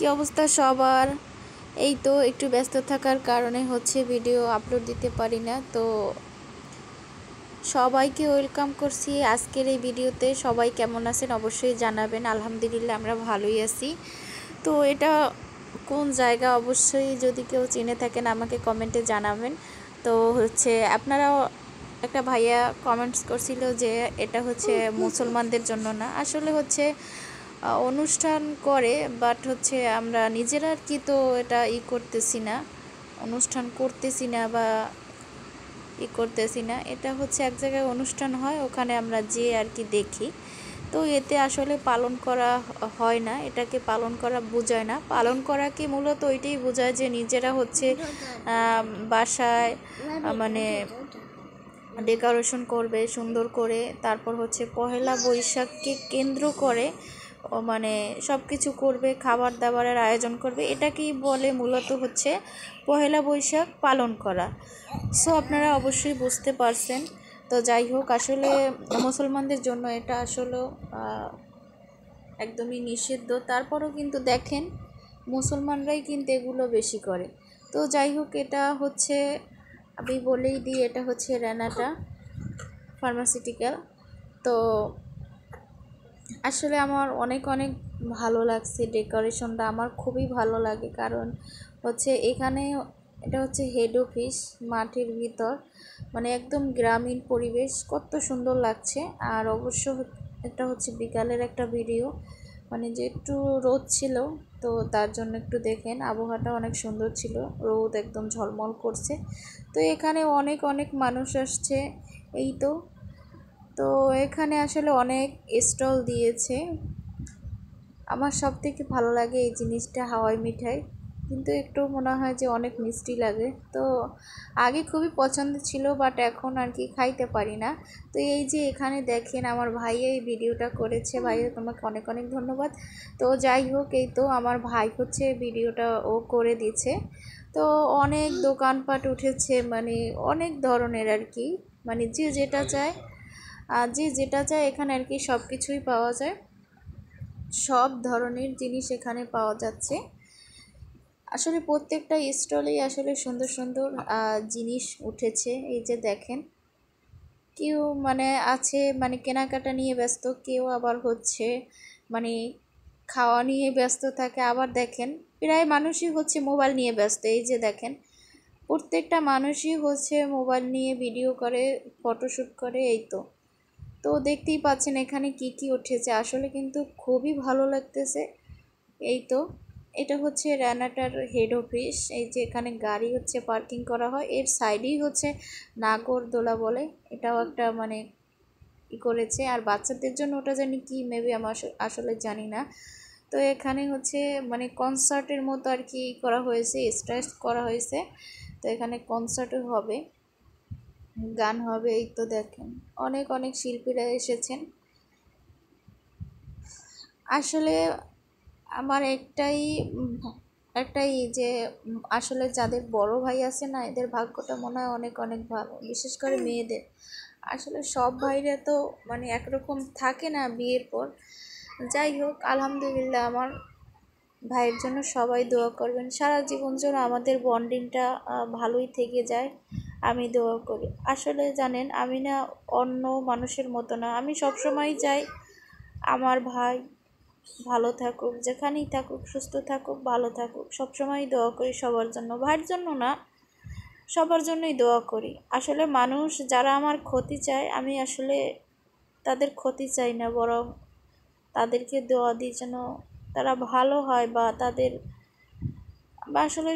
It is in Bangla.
কি অবস্থা সবার? এই তো একটু ব্যস্ত থাকার কারণে ভিডিও আপলোড দিতে পারি না। তো সবাইকে ওয়েলকাম করছি আজকের এই ভিডিওতে। সবাই কেমন আছেন অবশ্যই জানাবেন। আলহামদুলিল্লাহ আমরা ভালোই আছি। তো এটা কোন জায়গা অবশ্যই যদি কেউ চিনে থাকেন আমাকে কমেন্টে জানাবেন। তো আপনারাও একটা ভাইয়া কমেন্টস করছিল যে এটা মুসলমানদের জন্য না, আসলে অনুষ্ঠান করে, বাট আমরা নিজেরা আর কি তো এটা করতেছি না, অনুষ্ঠান করতেছি না বা করতেছি না। এটা এক জায়গায় অনুষ্ঠান হয়, ওখানে আমরা যে আর কি দেখি। তো এতে আসলে পালন করা হয় না, এটাকে পালন করা বোঝায় না। পালন করাকে মূলত ওইটাই বোঝায় যে নিজেরা বাসায় মানে ডেকোরেশন করবে সুন্দর করে, তারপর পহেলা বৈশাখকে কেন্দ্র করে সব কিছু করবে, খাবার দাবারের আয়োজন করবে। এটাকেই বলে মূলত পহেলা বৈশাখ পালন করা। সো আপনারা অবশ্যই বুঝতে পারছেন। তো যাই হোক, আসলে মুসলমানদের জন্য এটা আসলে একদমই নিষিদ্ধ। তারপরও কিন্তু দেখেন মুসলমানরাই কিন্তু এগুলো বেশি করে। তো যাই হোক, এটা আমি বলেই দিই, এটা রেনাটা ফার্মাসিউটিক্যাল। তো আসলে আমার অনেক অনেক ভালো লাগছে ডেকোরেশনটা, আমার খুবই ভালো লাগে। কারণ এখানে এটা হেড অফিস, মাঠের ভিতর, একদম গ্রামীণ পরিবেশ, কত সুন্দর লাগছে। আর অবশ্য এটা বিকালের একটা ভিডিও, যে একটু রোদ ছিল, তো তার জন্য একটু দেখেন আবহাওয়াটা অনেক সুন্দর ছিল, রোদ একদম ঝলমল করছে। তো এখানে অনেক অনেক মানুষ আসছে। এই তো এখানে আসলে অনেক স্টল দিয়েছে। আমার সব থেকে ভালো লাগে এই জিনিসটা, হাওয়াই মিঠাই, কিন্তু একটু মনে হয় যে অনেক মিষ্টি লাগে। তো আগে খুবই পছন্দ ছিল, বাট এখন আর কি খাইতে পারি না। তো এই যে এখানে দেখেন আমার ভাই এই ভিডিওটা করেছে, ভাইয়া তোমাকে অনেক অনেক ধন্যবাদ। তো যাই হোক, এই তো আমার ভাই ভিডিওটা ও করে দিচ্ছে। তো অনেক দোকানপাট উঠেছে, অনেক ধরনের আর কি, যে যেটা চায়, যে যেটা চায় এখানে আর কি সব কিছুই পাওয়া যায়, সব ধরনের জিনিস এখানে পাওয়া যাচ্ছে। আসলে প্রত্যেকটা স্টলেই আসলে সুন্দর সুন্দর জিনিস উঠেছে। এই যে দেখেন, কেউ আছে কেনাকাটা নিয়ে ব্যস্ত, কেউ আবার খাওয়া নিয়ে ব্যস্ত থাকে। আবার দেখেন প্রায় মানুষই মোবাইল নিয়ে ব্যস্ত। এই যে দেখেন প্রত্যেকটা মানুষই মোবাইল নিয়ে ভিডিও করে, ফটোশ্যুট করে। এই তো দেখতেই পাচ্ছেন এখানে কি কি উঠেছে, আসলে কিন্তু খুবই ভালো লাগতেছে। এই তো এটা রানাটার হেড অফিস। এই যে এখানে গাড়ি পার্কিং করা হয়, এর সাইডেই নাগরদোলা বলে, এটাও একটা করেছে। আর বাচ্চাদের জন্য ওটা জানি কি, মেবি আমার আসলে জানি না। তো এখানে কনসার্টের মতো আর কি করা হয়েছে, স্টেজ করা হয়েছে। তো এখানে কনসার্টও হবে, গান হবে। এই তো দেখেন অনেক অনেক শিল্পীরা এসেছেন। আসলে আমার একটাই যে আসলে যাদের বড় ভাই আছে না, এদের ভাগ্যটা মনে হয় অনেক অনেক ভালো, বিশেষ করে মেয়েদের। আসলে সব ভাইরা তো একরকম থাকে না বিয়ের পর। যাই হোক, আলহামদুলিল্লাহ, আমার ভাইয়ের জন্য সবাই দোয়া করবেন, সারা জীবন যেন আমাদের বন্ডিংটা ভালোই থেকে যায়, আমি দোয়া করি। আসলে জানেন, আমি না অন্য মানুষের মতো না, আমি সবসময় চাই আমার ভাই ভালো থাকুক, যেখানেই থাকুক, সুস্থ থাকুক, ভালো থাকুক। সবসময় দোয়া করি সবার জন্য, ভাইয়ের জন্য না, সবার জন্যই দোয়া করি। আসলে মানুষ যারা আমার ক্ষতি চায়, আমি আসলে তাদের ক্ষতি চাই না, বরং তাদেরকে দোয়া দিই যেন তারা ভালো হয়, বা আসলে